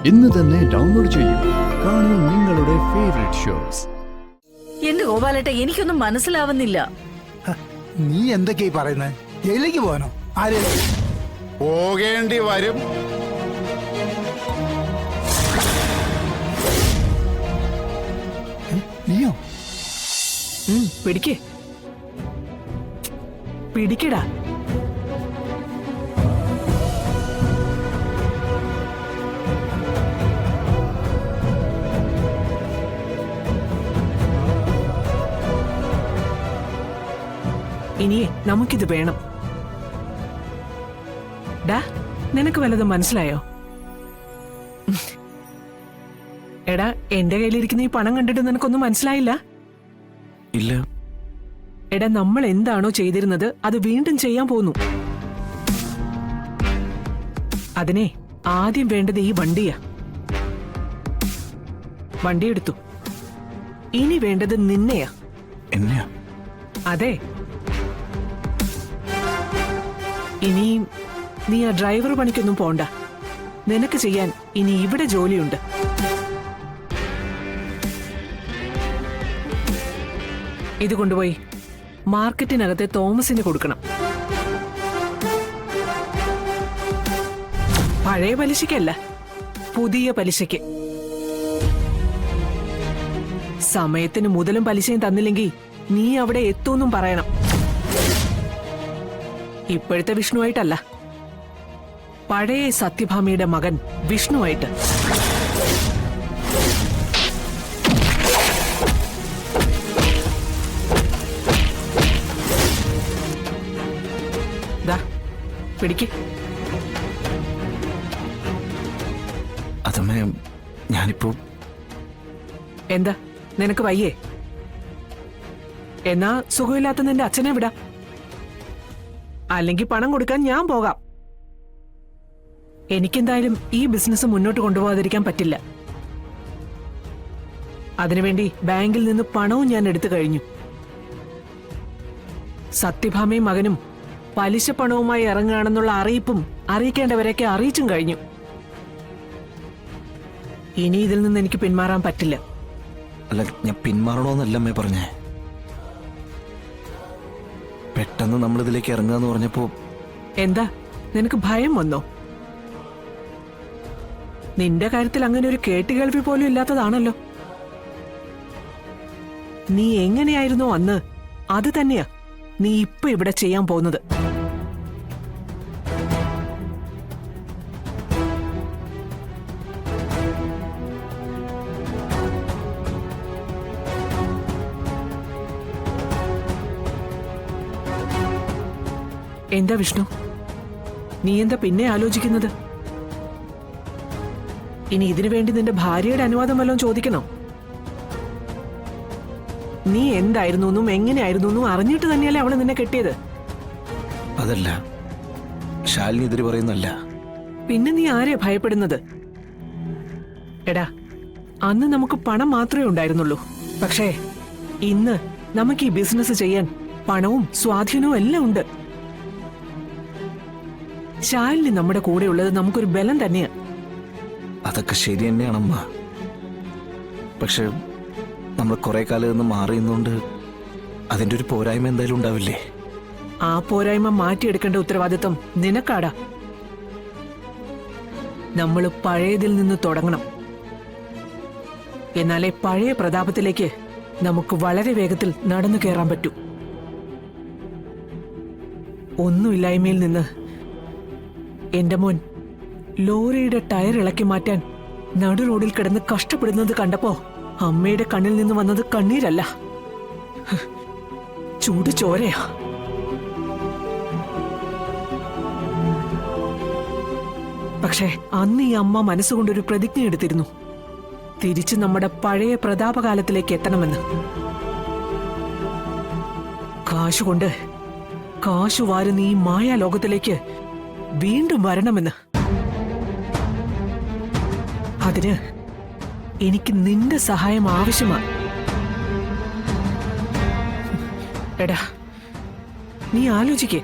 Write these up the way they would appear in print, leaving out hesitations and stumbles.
ഇന്ന് തന്നെ ഡൗൺലോഡ് ചെയ്യൂ. കാണൂ നിങ്ങളുടെ ഫേവറേറ്റ് ഷോസ്. എന്റെ ഗോപാലേട്ട, എനിക്കൊന്നും മനസ്സിലാവുന്നില്ല. നീ എന്തൊക്കെയായി പറയുന്നത്? ജയിലിലേക്ക് പോകാനോ? ആര് പോകേണ്ടി വരും. നീയോ? പിടിക്കടാ. ഇനിയേ നമുക്കിത് വേണം. ഡാ, നിനക്ക് വല്ലതും മനസ്സിലായോ? എടാ, എന്റെ കയ്യിലിരിക്കുന്ന ഈ പണം കണ്ടിട്ട് നിനക്കൊന്നും മനസ്സിലായില്ല? ഇല്ല. എടാ, നമ്മൾ എന്താണോ ചെയ്തിരുന്നത് അത് വീണ്ടും ചെയ്യാൻ പോന്നു. അതിനെ ആദ്യം വേണ്ടത് ഈ വണ്ടിയാ. വണ്ടി എടുത്തു. ഇനി വേണ്ടത് നിന്നെയാ. എന്നെയാ? അതെ. ഇനി നീ ആ ഡ്രൈവർ പണിക്കൊന്നും പോണ്ട. നിനക്ക് ചെയ്യാൻ ഇനി ഇവിടെ ജോലിയുണ്ട്. ഇത് കൊണ്ടുപോയി മാർക്കറ്റിനകത്തെ തോമസിന് കൊടുക്കണം. പഴയ പലിശയ്ക്കല്ല, പുതിയ പലിശയ്ക്ക്. സമയത്തിന് മുതലും പലിശയും തന്നില്ലെങ്കിൽ നീ അവിടെ എത്തൂന്നും പറയണം. ഇപ്പോഴത്തെ വിഷ്ണുവായിട്ടല്ല, പഴയ സത്യഭാമയുടെ മകൻ വിഷ്ണുവായിട്ട്. പിടിക്ക്. അതമ്മേ, ഞാനിപ്പോ എന്താ, നിനക്ക് വയ്യേ? എന്നാ സുഖമില്ലാത്ത നിന്റെ അച്ഛനെ വിടാം. അല്ലെങ്കിൽ പണം കൊടുക്കാൻ ഞാൻ പോകാം. എനിക്കെന്തായാലും ഈ ബിസിനസ് മുന്നോട്ട് കൊണ്ടുപോകാതിരിക്കാൻ പറ്റില്ല. അതിനുവേണ്ടി ബാങ്കിൽ നിന്ന് പണവും ഞാൻ എടുത്തു കഴിഞ്ഞു. സത്യഭാമയും മകനും പലിശ പണവുമായി ഇറങ്ങുകയാണെന്നുള്ള അറിയിപ്പും അറിയിക്കേണ്ടവരെയൊക്കെ അറിയിച്ചും കഴിഞ്ഞു. ഇനി ഇതിൽ നിന്ന് എനിക്ക് പിന്മാറാൻ പറ്റില്ല. അല്ല, ഞാൻ പിന്മാറണോന്നല്ലമ്മേ പറഞ്ഞേ. പെട്ടെന്ന് നമ്മളിതിലേക്ക് ഇറങ്ങാന്ന് പറഞ്ഞപ്പോ എന്താ, നിനക്ക് ഭയം വന്നോ? നിന്റെ കാര്യത്തിൽ അങ്ങനെ ഒരു കേട്ടുകേൾവി പോലും ഇല്ലാത്തതാണല്ലോ. നീ എങ്ങനെയായിരുന്നോ അന്ന്, അത് തന്നെയാ നീ ഇപ്പൊ ഇവിടെ ചെയ്യാൻ പോകുന്നത്. എന്താ വിഷ്ണു, നീ എന്താ പിന്നെ ആലോചിക്കുന്നത്? ഇനി ഇതിനു വേണ്ടി നിന്റെ ഭാര്യയുടെ അനുവാദം വല്ലതും ചോദിക്കണോ? നീ എന്തായിരുന്നു എങ്ങനെയായിരുന്നു അറിഞ്ഞിട്ട് തന്നെയല്ലേ അവള് നിന്നെ കെട്ടിയത്? അതല്ല, ശാലിനി എതിര് പറയുന്നല്ല. പിന്നെ നീ ആരെയാ ഭയപ്പെടുന്നത്? എടാ, അന്ന് നമുക്ക് പണം മാത്രമേ ഉണ്ടായിരുന്നുള്ളൂ. പക്ഷേ ഇന്ന് നമുക്ക് ഈ ബിസിനസ് ചെയ്യാൻ പണവും സ്വാധീനവും എല്ലാം ഉണ്ട്. ശാലിനി നമ്മുടെ കൂടെ ഉള്ളത് നമുക്കൊരു ബലം തന്നെയാ. അതൊക്കെ ശരി തന്നെയാണമ്മ. പക്ഷെ നമ്മൾ കുറെ കാലം നിന്ന് മാറിയുന്നോണ്ട് അതിന്റെ ഒരു പോരായ്മ എന്തായാലും ഉണ്ടാവില്ലേ? ആ പോരായ്മ മാറ്റിയെടുക്കേണ്ട ഉത്തരവാദിത്വം നിനക്കാടാ. നമ്മൾ പഴയതിൽ നിന്ന് തുടങ്ങണം. എന്നാലേ പഴയ പ്രതാപത്തിലേക്ക് നമുക്ക് വളരെ വേഗത്തിൽ നടന്നു കയറാൻ പറ്റൂ. ഒന്നുമില്ലായ്മയിൽ നിന്ന് എന്റെ മോൻ ലോറിയുടെ ടയർ ഇളക്കി മാറ്റാൻ നടു റോഡിൽ കിടന്ന് കഷ്ടപ്പെടുന്നത് കണ്ടപ്പോ അമ്മയുടെ കണ്ണിൽ നിന്ന് വന്നത് കണ്ണീരല്ല, ചൂട് ചോരയാ. പക്ഷേ അന്ന് ഈ അമ്മ മനസ്സുകൊണ്ടൊരു പ്രതിജ്ഞ എടുത്തിരുന്നു, തിരിച്ച് നമ്മുടെ പഴയ പ്രതാപകാലത്തിലേക്ക് എത്തണമെന്ന്. കാശുകൊണ്ട് കാശു വാരുന്ന ഈ മായാലോകത്തിലേക്ക് വീണ്ടും വരണമെന്ന്. അതിന് എനിക്ക് നിന്റെ സഹായം ആവശ്യമാണ്. എടാ, നീ ആലോചിക്കേ.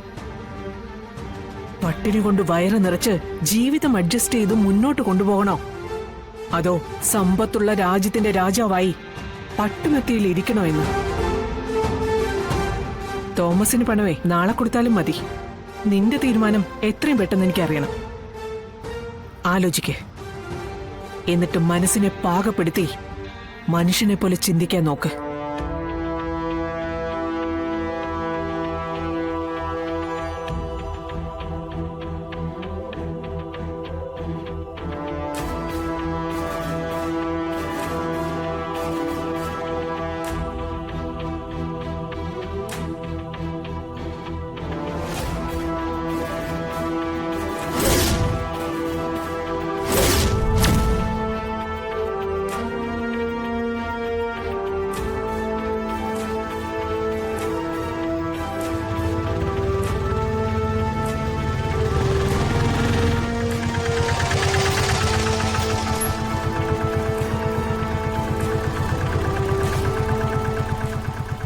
പട്ടിണി കൊണ്ട് വയറ് നിറച്ച് ജീവിതം അഡ്ജസ്റ്റ് ചെയ്ത് മുന്നോട്ട് കൊണ്ടുപോകണോ, അതോ സമ്പത്തുള്ള രാജ്യത്തിന്റെ രാജാവായി പട്ടുമെത്തിയിൽ ഇരിക്കണോ എന്ന്? തോമസിന് പണമേ നാളെ കൊടുത്താലും മതി. നിന്റെ തീരുമാനം എത്രയും പെട്ടെന്ന് എനിക്കറിയണം. ആലോചിക്കേ, എന്നിട്ട് മനസ്സിനെ പാകപ്പെടുത്തി മനുഷ്യനെ പോലെ ചിന്തിക്കാൻ നോക്ക്.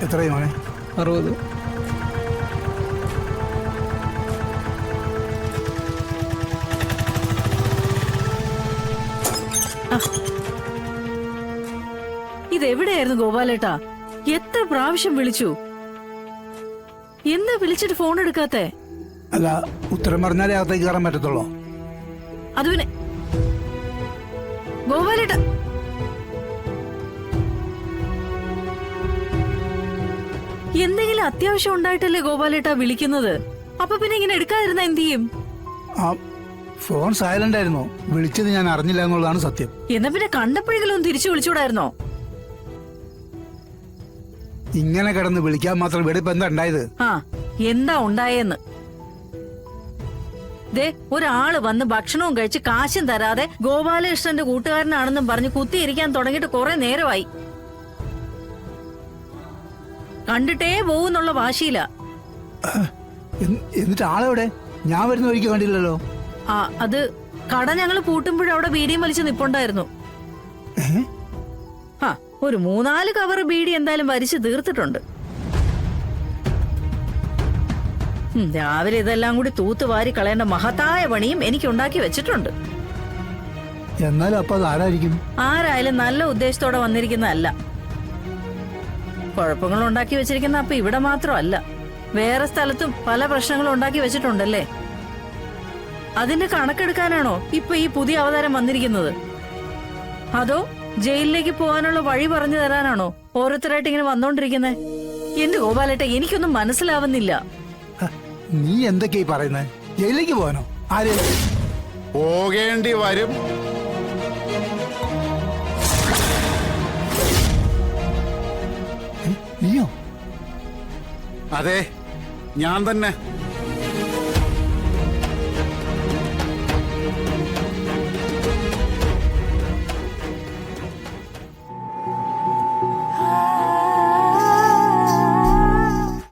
എത്രയും മോനെ? 60. ഇതെവിടെയായിരുന്നു ഗോപാലേട്ടാ? എത്ര പ്രാവശ്യം വിളിച്ചു? എന്താ വിളിച്ചിട്ട് ഫോൺ എടുക്കാത്തെ? അല്ല, ഉത്തരം പറഞ്ഞാലേ അകത്തേക്ക് കയറാൻ പറ്റത്തുള്ളൂ. അത് പിന്നെ ഗോപാലേട്ടാ, എന്തെങ്കിലും അത്യാവശ്യം ഉണ്ടായിട്ടല്ലേ ഗോപാലേട്ടാ വിളിക്കുന്നത്? അപ്പൊ പിന്നെ ഇങ്ങനെ എടുക്കാതിരുന്ന എന്ത് ചെയ്യും? ആ ഫോൺ സൈലന്റ് ആയിരുന്നു. വിളിച്ചത് ഞാൻ അറിഞ്ഞില്ല എന്നുള്ളതാണ് സത്യം. എന്നാ പിന്നെ കണ്ടപ്പോഴെങ്കിലും ഒന്ന് തിരിച്ചു വിളിച്ചുകൂടായിരുന്നോ? ഇങ്ങനെ കിടന്ന് വിളിക്കാൻ മാത്രം ഇവിടെ ഇപ്പൊ എന്താ ഉണ്ടായത്? ആ, എന്താ ഉണ്ടായെന്ന്? ദേ, ഒരാള് വന്ന് ഭക്ഷണവും കഴിച്ച് കാശും തരാതെ ഗോപാലകൃഷ്ണന്റെ കൂട്ടുകാരനാണെന്നും പറഞ്ഞ് കുത്തിയിരിക്കാൻ തുടങ്ങിയിട്ട് കുറെ നേരമായി. കണ്ടിട്ടേ പോകുന്നുള്ള വാശിയില. എന്നിട്ട് ആളെവിടെ? ഞാൻ വരുന്ന വഴിക്ക് കണ്ടില്ലല്ലോ. ആ, അത് കട ഞങ്ങള് പൂട്ടുമ്പോഴവിടെ ബീഡിയും വലിച്ച് നിപ്പുണ്ടായിരുന്നു. ആ, ഒരു 3-4 കവർ ബീഡി എന്തായാലും വലിച്ചു തീർത്തിട്ടുണ്ട്. രാവിലെ ഇതെല്ലാം കൂടി തൂത്തുവാരി കളയേണ്ട മഹത്തായ പണിയും എനിക്ക് ഉണ്ടാക്കി വെച്ചിട്ടുണ്ട്. എന്നാലും അപ്പൊ അത് ആരായിരിക്കും? ആരായാലും നല്ല ഉദ്ദേശത്തോടെ വന്നിരിക്കുന്നതല്ല. കുഴപ്പങ്ങൾ ഉണ്ടാക്കി വെച്ചിരിക്കുന്ന അപ്പൊ ഇവിടെ മാത്രമല്ല, വേറെ സ്ഥലത്തും പല പ്രശ്നങ്ങളും ഉണ്ടാക്കി വെച്ചിട്ടുണ്ടല്ലേ. അതിന്റെ കണക്കെടുക്കാനാണോ ഇപ്പൊ ഈ പുതിയ അവതാരം വന്നിരിക്കുന്നത്? അതോ ജയിലിലേക്ക് പോകാനുള്ള വഴി പറഞ്ഞു തരാനാണോ ഓരോരുത്തരായിട്ട് ഇങ്ങനെ വന്നോണ്ടിരിക്കുന്നത്? എന്റെ ഗോപാലേട്ട, എനിക്കൊന്നും മനസ്സിലാവുന്നില്ല. നീ എന്തൊക്കെയായി പറയുന്നത്? ജയിലിലേക്ക് പോകാനോ? ആര്? പോകേണ്ടി വരും. നീയോ? അതെ, ഞാൻ തന്നെ.